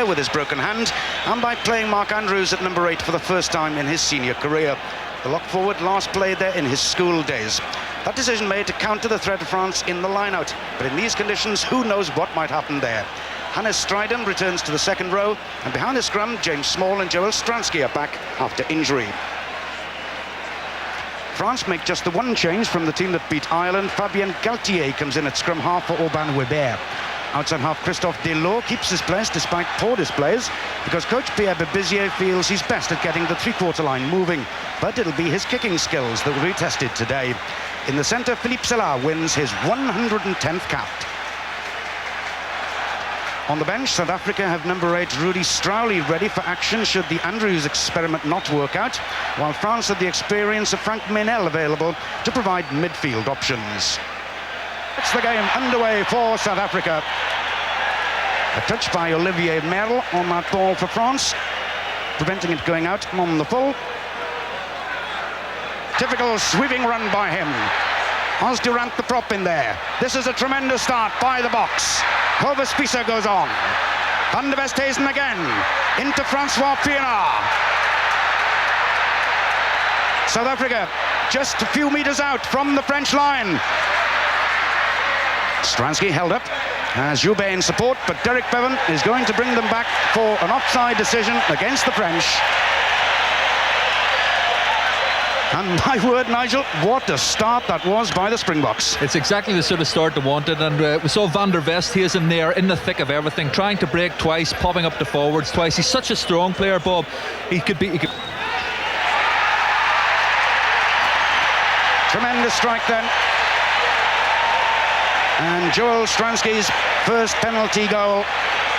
player with his broken hand, and by playing Mark Andrews at number 8 for the first time in his senior career. The lock forward last played there in his school days. That decision made to counter the threat of France in the line-out, but in these conditions, who knows what might happen there. Hannes Stryden returns to the second row, and behind the scrum, James Small and Joel Stransky are back after injury. France make just the one change from the team that beat Ireland. Fabien Galtier comes in at scrum half for Aubin Weber. Outside half, Christophe Delors keeps his place despite poor displays, because coach Pierre Berbizier feels he's best at getting the three-quarter line moving. But it'll be his kicking skills that will be tested today. In the centre, Philippe Sella wins his 110th cap. On the bench, South Africa have number 8 Rudy Strowley ready for action should the Andrews experiment not work out, while France had the experience of Frank Menel available to provide midfield options. It's the game underway for South Africa. A touch by Olivier Merle on that ball for France, preventing it going out on the full. Typical sweeping run by him. Hans Durant the prop in there. This is a tremendous start by the box. Clovis Spieser goes on. Van der Westhuizen again. Into Francois Pienaar. South Africa just a few meters out from the French line. Stransky held up as Joubert in support, but Derek Bevan is going to bring them back for an offside decision against the French. And my word, Nigel, what a start that was by the Springboks. It's exactly the sort of start they wanted, and we saw Van der Westhuizen there in the thick of everything, trying to break twice, popping up the forwards twice. He's such a strong player, Bob. He could. Tremendous strike then. And Joel Stransky's first penalty goal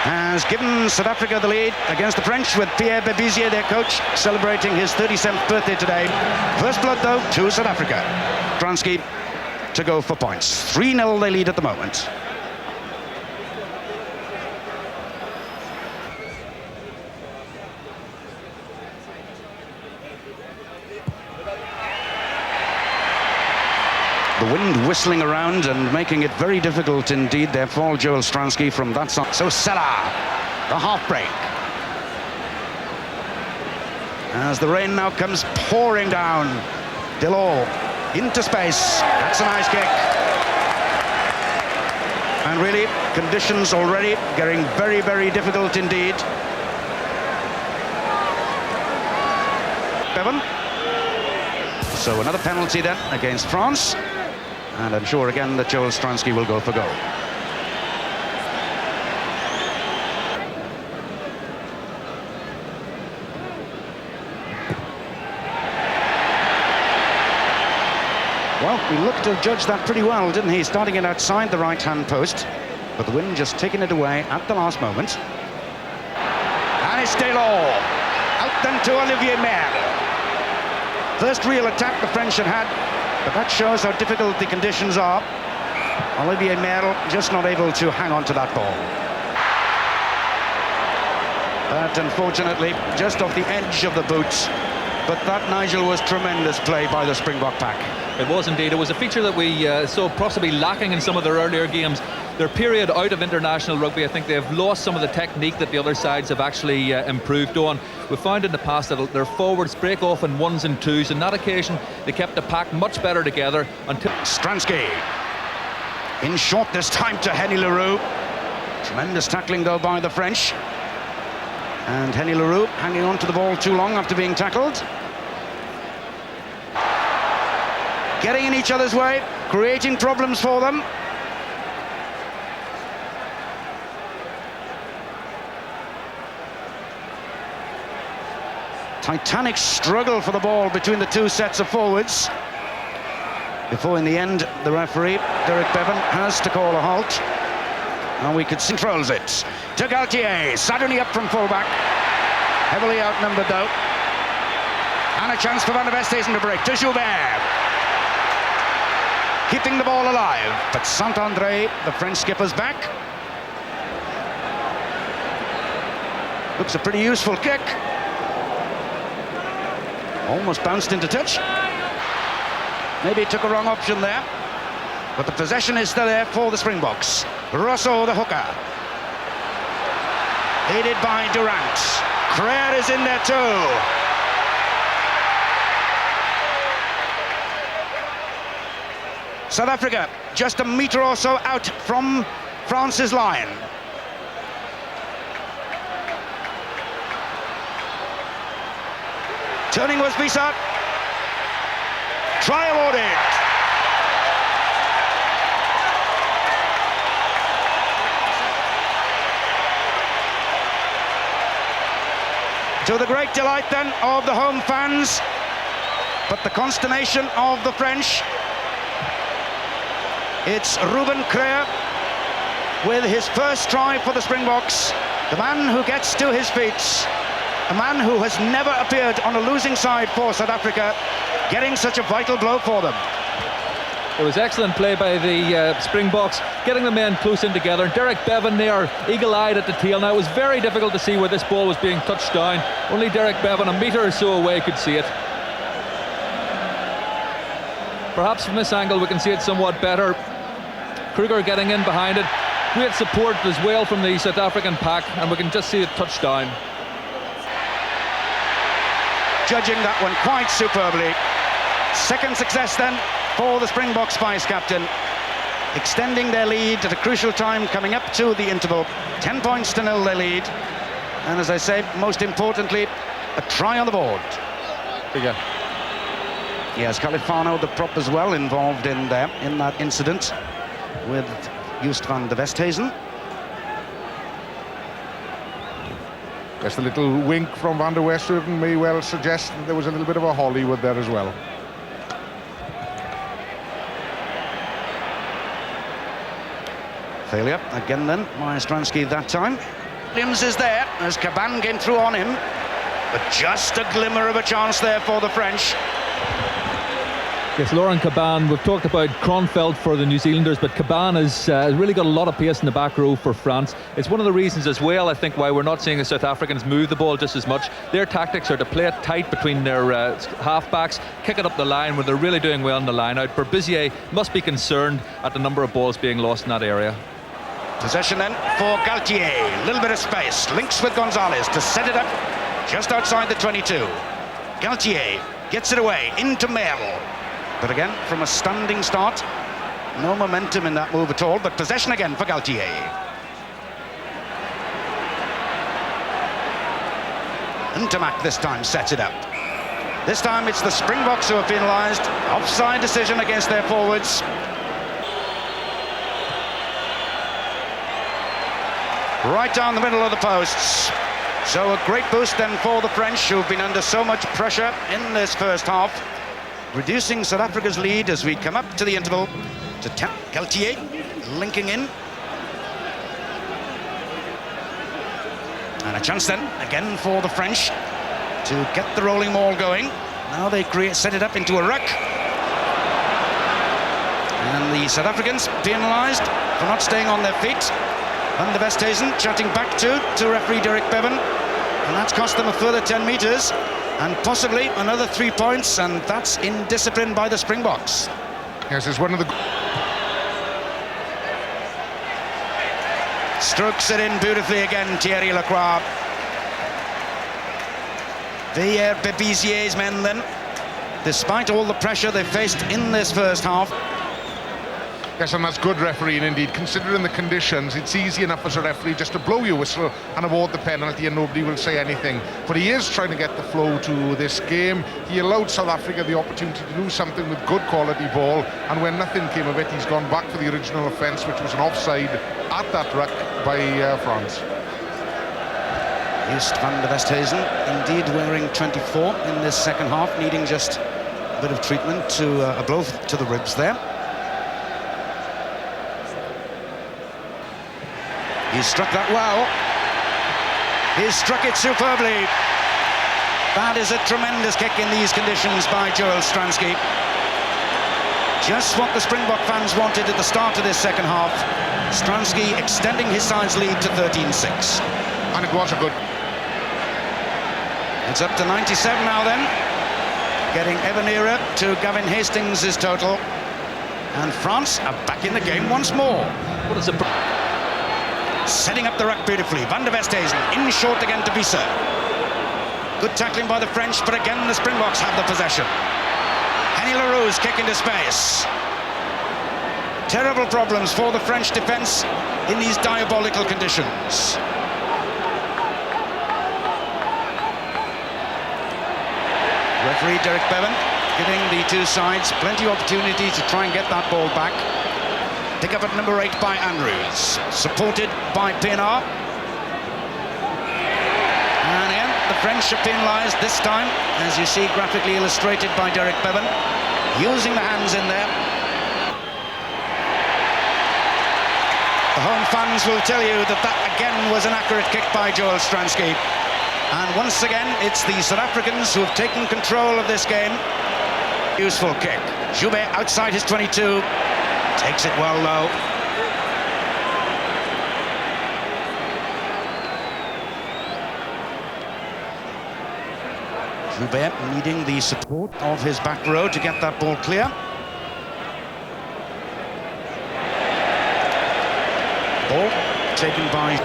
has given South Africa the lead against the French, with Pierre Berbizier, their coach, celebrating his 37th birthday today. First blood, though, to South Africa. Stransky to go for points. 3-0 they lead at the moment. The wind whistling around and making it very difficult indeed. There fall Joel Stransky from that side. So Sella, the half break. As the rain now comes pouring down. Delors into space. That's a nice kick. And really, conditions already getting very, very difficult indeed. Bevan. So another penalty then against France. And I'm sure again that Joel Stransky will go for goal. Well, he looked to have judged that pretty well, didn't he? Starting it outside the right-hand post, but the wind just taking it away at the last moment. And it's Delors. Out then to Olivier Merle. First real attack the French had, but that shows how difficult the conditions are. Olivier Merle just not able to hang on to that ball. But unfortunately, just off the edge of the boot. But that, Nigel, was tremendous play by the Springbok pack. It was indeed. It was a feature that we saw possibly lacking in some of their earlier games. Their period out of international rugby, I think they've lost some of the technique that the other sides have actually improved on. We've found in the past that their forwards break off in ones and twos. On that occasion, they kept the pack much better together until... Stransky in short this time to Henny Leroux. Tremendous tackling though by the French. And Henny Leroux hanging on to the ball too long after being tackled. Getting in each other's way, creating problems for them. Titanic struggle for the ball between the two sets of forwards. Before, in the end, the referee, Derek Bevan, has to call a halt. And we could see controls it. To Galtier, suddenly up from fullback. Heavily outnumbered, though. And a chance for Van der Westhuizen to break. To Joubert. Keeping the ball alive. But Saint-André, the French skipper's back. Looks a pretty useful kick. Almost bounced into touch. Maybe he took a wrong option there. But the possession is still there for the Springboks. Rosso, the hooker. aided by Durant. Creer is in there too. South Africa just a metre or so out from France's line. Turning was Bisa. Try awarded. To the great delight then of the home fans, but the consternation of the French. It's Ruben Creer with his first try for the Springboks, the man who gets to his feet, a man who has never appeared on a losing side for South Africa, getting such a vital blow for them. It was excellent play by the Springboks, getting the men close in together. Derek Bevan there, eagle-eyed at the tail. Now, it was very difficult to see where this ball was being touched down. Only Derek Bevan, a metre or so away, could see it. Perhaps from this angle we can see it somewhat better. Kruger getting in behind it. Great support as well from the South African pack, and we can just see it touch down. Judging that one quite superbly. Second success then for the Springboks vice captain, extending their lead at a crucial time, coming up to the interval. 10 points to 0 their lead, and as I say, most importantly, a try on the board. Bigger. Yes, Califano, the prop, as well involved in there in that incident with Joost van de Westhuizen. Just a little wink from Van der Westhuizen may well suggest that there was a little bit of a Hollywood there as well. Failure again then by Stransky that time. Williams is there as Caban came through on him, but just a glimmer of a chance there for the French. Yes, Laurent Caban, we've talked about Kronfeld for the New Zealanders, but Caban has really got a lot of pace in the back row for France. It's one of the reasons as well, I think, why we're not seeing the South Africans move the ball just as much. Their tactics are to play it tight between their half-backs, kick it up the line where they're really doing well in the line out. Berbizier must be concerned at the number of balls being lost in that area. Possession then for Galtier. A little bit of space. Links with Gonzalez to set it up just outside the 22. Galtier gets it away into Merle. But again, from a standing start, no momentum in that move at all, but possession again for Galtier. Ntamak this time sets it up. This time it's the Springboks who are penalised. Offside decision against their forwards. Right down the middle of the posts. So a great boost then for the French, who've been under so much pressure in this first half, reducing South Africa's lead as we come up to the interval to Galtier linking in. And a chance then again for the French to get the rolling ball going. Now they set it up into a ruck. And the South Africans penalised for not staying on their feet. Van der Westhuizen chatting back to referee Derek Bevan. And that's cost them a further 10 metres. And possibly another 3 points, and that's indiscipline by the Springboks. Yes, it's one of the... Strokes it in beautifully again, Thierry Lacroix. Villiers Bebizier's men then, despite all the pressure they faced in this first half. Yes, and that's good refereeing indeed. Considering the conditions, it's easy enough as a referee just to blow your whistle and award the penalty and nobody will say anything. But he is trying to get the flow to this game. He allowed South Africa the opportunity to do something with good quality ball, and when nothing came of it, he's gone back for the original offence, which was an offside at that ruck by France. Joost van der Westhuizen indeed wearing 24 in this second half, needing just a bit of treatment to a blow to the ribs there. He's struck that well. He's struck it superbly. That is a tremendous kick in these conditions by Joel Stransky. Just what the Springbok fans wanted at the start of this second half. Stransky extending his side's lead to 13-6. And it was a good... It's up to 97 now then. Getting ever nearer to Gavin Hastings' total. And France are back in the game once more. What a surprise. setting up the ruck beautifully. Van der Westhuizen in short again to Visser. Good tackling by the French, but again the Springboks have the possession. Henny Leroux's kick into space. Terrible problems for the French defence in these diabolical conditions. Referee Derek Bevan giving the two sides plenty of opportunity to try and get that ball back. Pick up at number 8 by Andrews, supported by Pienaar. And again, the French are penalised this time, as you see graphically illustrated by Derek Bevan, using the hands in there. The home fans will tell you that that again was an accurate kick by Joel Stransky. And once again, it's the South Africans who have taken control of this game. Useful kick. Joubert outside his 22. Takes it well low. Joubert needing the support of his back row to get that ball clear. Ball taken by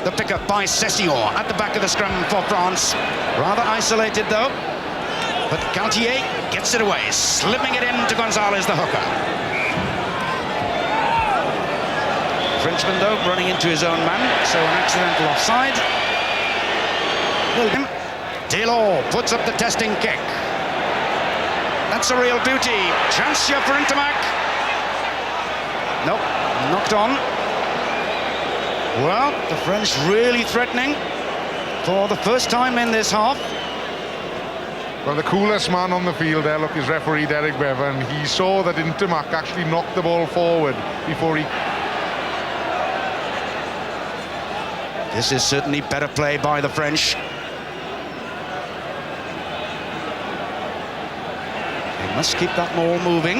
the pickup by Session at the back of the scrum for France. Rather isolated though, but Galtier gets it away, slipping it in to Gonzalez, the hooker. Frenchman though running into his own man, so an accidental offside. William Taylor puts up the testing kick. That's a real beauty. Chance here for Intermac. Nope, knocked on. Well, the French really threatening for the first time in this half. Well, the coolest man on the field there, look, is referee Derek Bevan. He saw that Intermac actually knocked the ball forward before he... This is certainly better play by the French. They must keep that ball moving.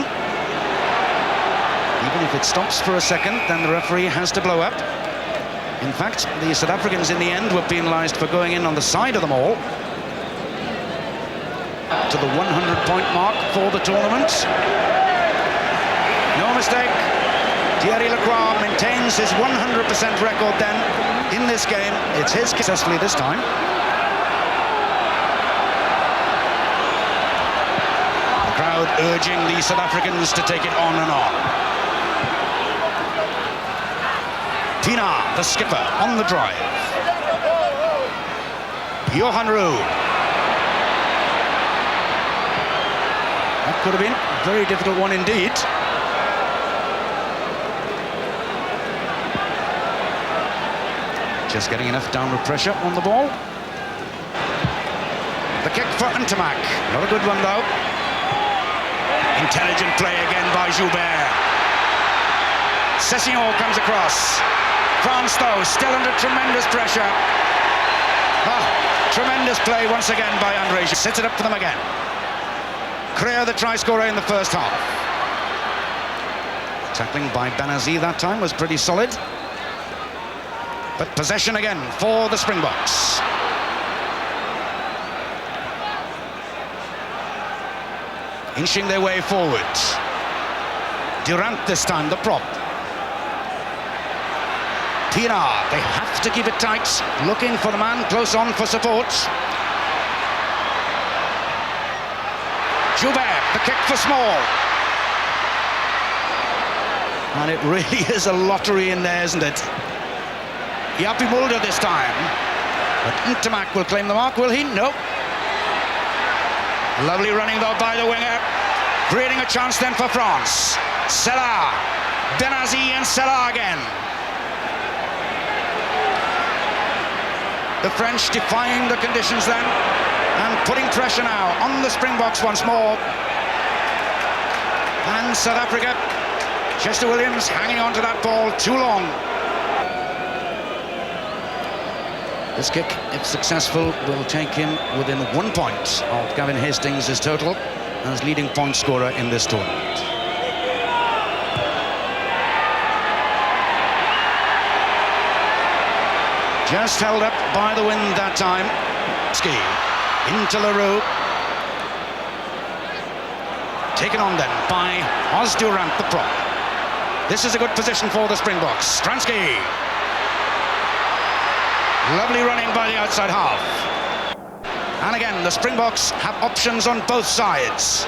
Even if it stops for a second, then the referee has to blow up. In fact, the South Africans in the end were penalised for going in on the side of the maul. Up to the 100-point mark for the tournament. No mistake. Thierry Lacroix maintains his 100% record then in this game. It's his successfully this time. The crowd urging the South Africans to take it on and on. Pienaar, the skipper, on the drive. Johan Roux. That could have been a very difficult one indeed. Just getting enough downward pressure on the ball. The kick for Intermac. Not a good one though. Intelligent play again by Joubert. Session comes across. France, though, still under tremendous pressure. Tremendous play once again by Andre. Sets it up for them again. Creer, the try scorer in the first half. Tackling by Banazi that time was pretty solid. But possession again for the Springboks. Inching their way forward. Durant this time, the prop. Pienaar, they have to keep it tight, looking for the man close on for support. Joubert, the kick for Small. And it really is a lottery in there, isn't it? Yapi Mulder this time. But Intermac will claim the mark, will he? No. Lovely running though by the winger. Creating a chance then for France. Selah, Benazi and Selah again. The French defying the conditions then and putting pressure now on the Springboks once more. And South Africa, Chester Williams hanging on to that ball too long. This kick, if successful, will take him within 1 point of Gavin Hastings' total as leading point scorer in this tournament. Just held up by the wind that time. Ski into Leroux. Taken on then by Os Durant, the prop. This is a good position for the Springboks. Stransky. Lovely running by the outside half. And again, the Springboks have options on both sides.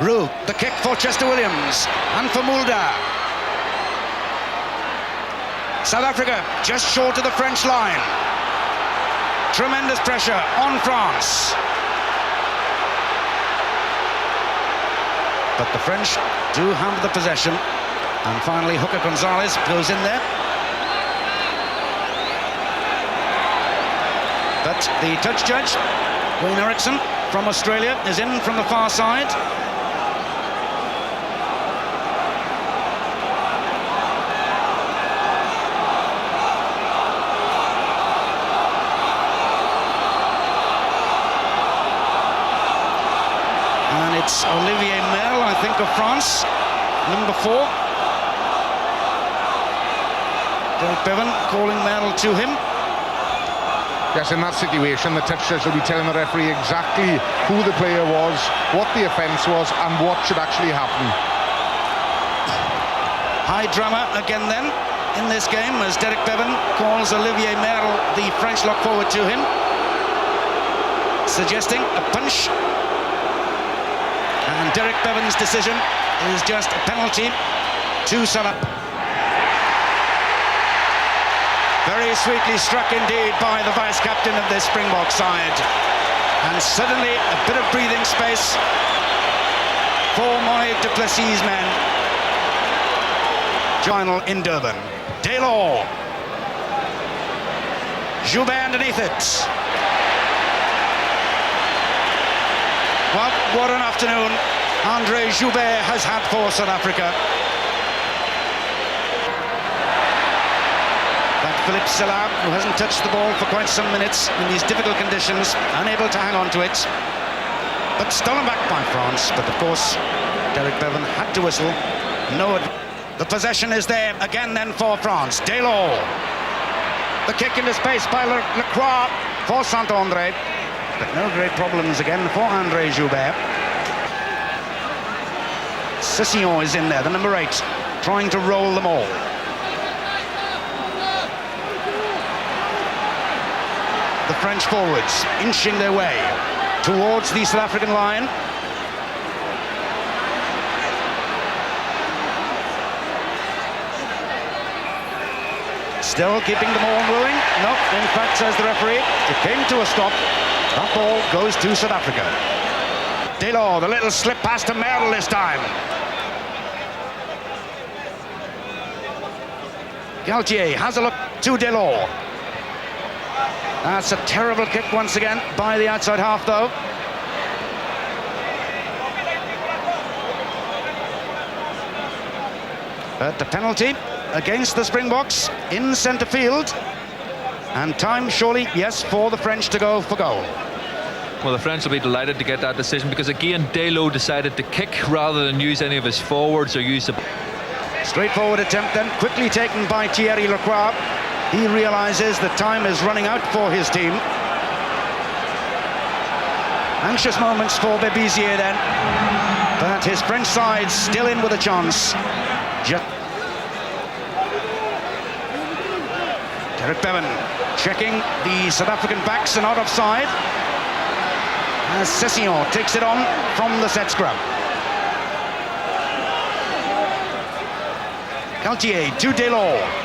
Roux, the kick for Chester Williams and for Mulder. South Africa just short of the French line. Tremendous pressure on France. But the French do have the possession. And finally, Hooker Gonzalez goes in there. But the touch judge, Wayne Eriksson from Australia, is in from the far side. And it's Olivier Merle, I think, of France, number 4. Derek Bevan calling Merle to him. Yes, in that situation, the touch judge will be telling the referee exactly who the player was, what the offence was, and what should actually happen. High drama again then in this game as Derek Bevan calls Olivier Merle, the French lock forward, to him, suggesting a punch. And Derek Bevan's decision is just a penalty to South Africa. Very sweetly struck indeed by the vice-captain of this Springbok side. And suddenly a bit of breathing space for Mohamed du Plessis' men. Final in Durban. Taylor. Joubert underneath it. Well, what an afternoon Andre Joubert has had for South Africa. Philippe Salam, who hasn't touched the ball for quite some minutes in these difficult conditions, unable to hang on to it. But stolen back by France. But of course, Derek Bevan had to whistle. No, the possession is there again then for France. Taylor. The kick into space by Lacroix for Saint-André. But no great problems again for Andre Joubert. Sissillon is in there, the number 8, trying to roll them all. The French forwards inching their way towards the South African line. Still keeping the ball moving. No, in fact, says the referee, it came to a stop. That ball goes to South Africa. Taylor, the little slip pass to Merle this time. Galtier has a look to Delors. That's a terrible kick once again by the outside half, though. But the penalty against the Springboks in centre field. And time, surely, yes, for the French to go for goal. Well, the French will be delighted to get that decision because, again, Delors decided to kick rather than use any of his forwards or use the... Straightforward attempt then, quickly taken by Thierry Lacroix. He realises that time is running out for his team. Anxious moments for Bebizier then. But his French side still in with a chance. Derek Bevan checking the South African backs and out of side. As Sissillon takes it on from the set scrum. Galtier to Delors.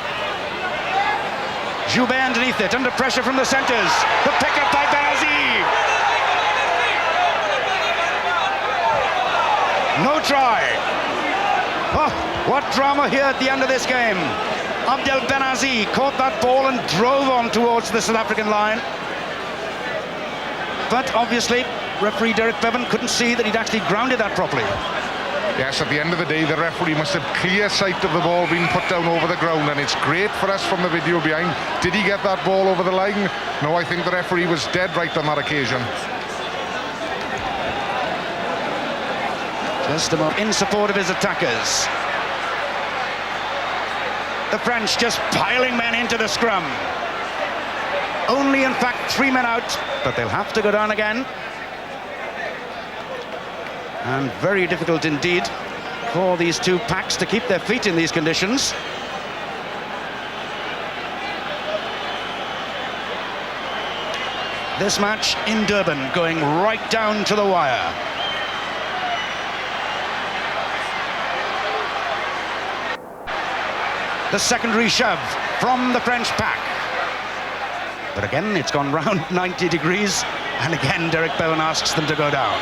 Joubert underneath it, under pressure from the centres. The pick-up by Benazi. No try. Oh, what drama here at the end of this game. Abdel Benazi caught that ball and drove on towards the South African line. But obviously, referee Derek Bevan couldn't see that he'd actually grounded that properly. Yes, at the end of the day, the referee must have clear sight of the ball being put down over the ground, and it's great for us from the video behind. Did he get that ball over the line? No, I think the referee was dead right on that occasion. Just about in support of his attackers. The French just piling men into the scrum. Only, in fact, 3 men out, but they'll have to go down again. And very difficult indeed for these two packs to keep their feet in these conditions. This match in Durban going right down to the wire. The secondary shove from the French pack. But again, it's gone round 90 degrees, and again, Derek Bevan asks them to go down.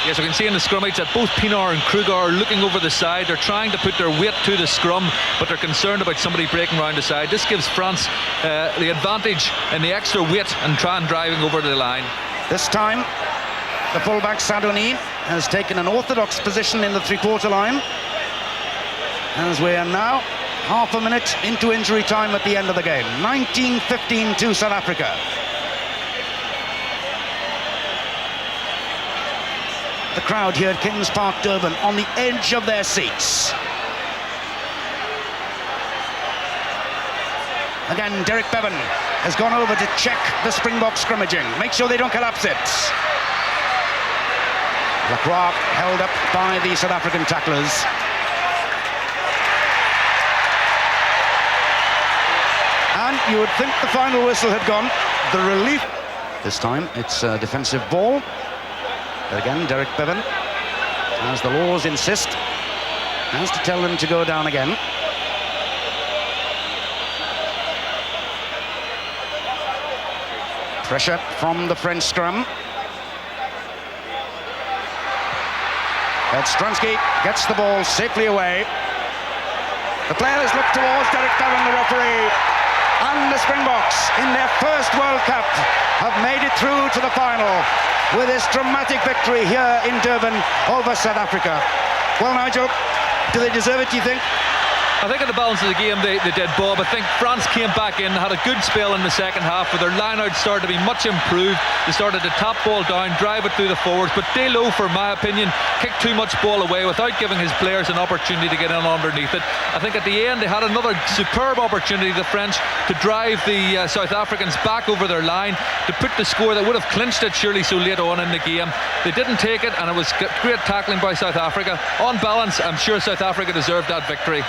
Yes, we can see in the scrummage that both Pinar and Kruger are looking over the side. They're trying to put their weight to the scrum, but they're concerned about somebody breaking around the side. This gives France the advantage and the extra weight and driving over the line. This time, the fullback Sadoni has taken an orthodox position in the three-quarter line, as we are now half a minute into injury time at the end of the game. 19-15 to South Africa. The crowd here at Kings Park, Durban, on the edge of their seats. Again, Derek Bevan has gone over to check the Springbok scrimmaging, make sure they don't collapse it. Lacroix held up by the South African tacklers. And you would think the final whistle had gone. The relief. This time it's a defensive ball. But again, Derek Bevan, as the laws insist, has to tell them to go down again. Pressure from the French scrum. Stransky gets the ball safely away. The players look towards Derek Bevan, the referee. And the Springboks, in their first World Cup, have made it through to the final with this dramatic victory here in Durban over South Africa. Well, Nigel, do they deserve it, do you think? I think at the balance of the game they did, Bob. I think France came back in, had a good spell in the second half, but their line-out started to be much improved. They started to tap ball down, drive it through the forwards, but Delo, for my opinion, kicked too much ball away without giving his players an opportunity to get in underneath it. I think at the end they had another superb opportunity, the French, to drive the South Africans back over their line, to put the score that would have clinched it surely so late on in the game. They didn't take it, and it was great tackling by South Africa. On balance, I'm sure South Africa deserved that victory.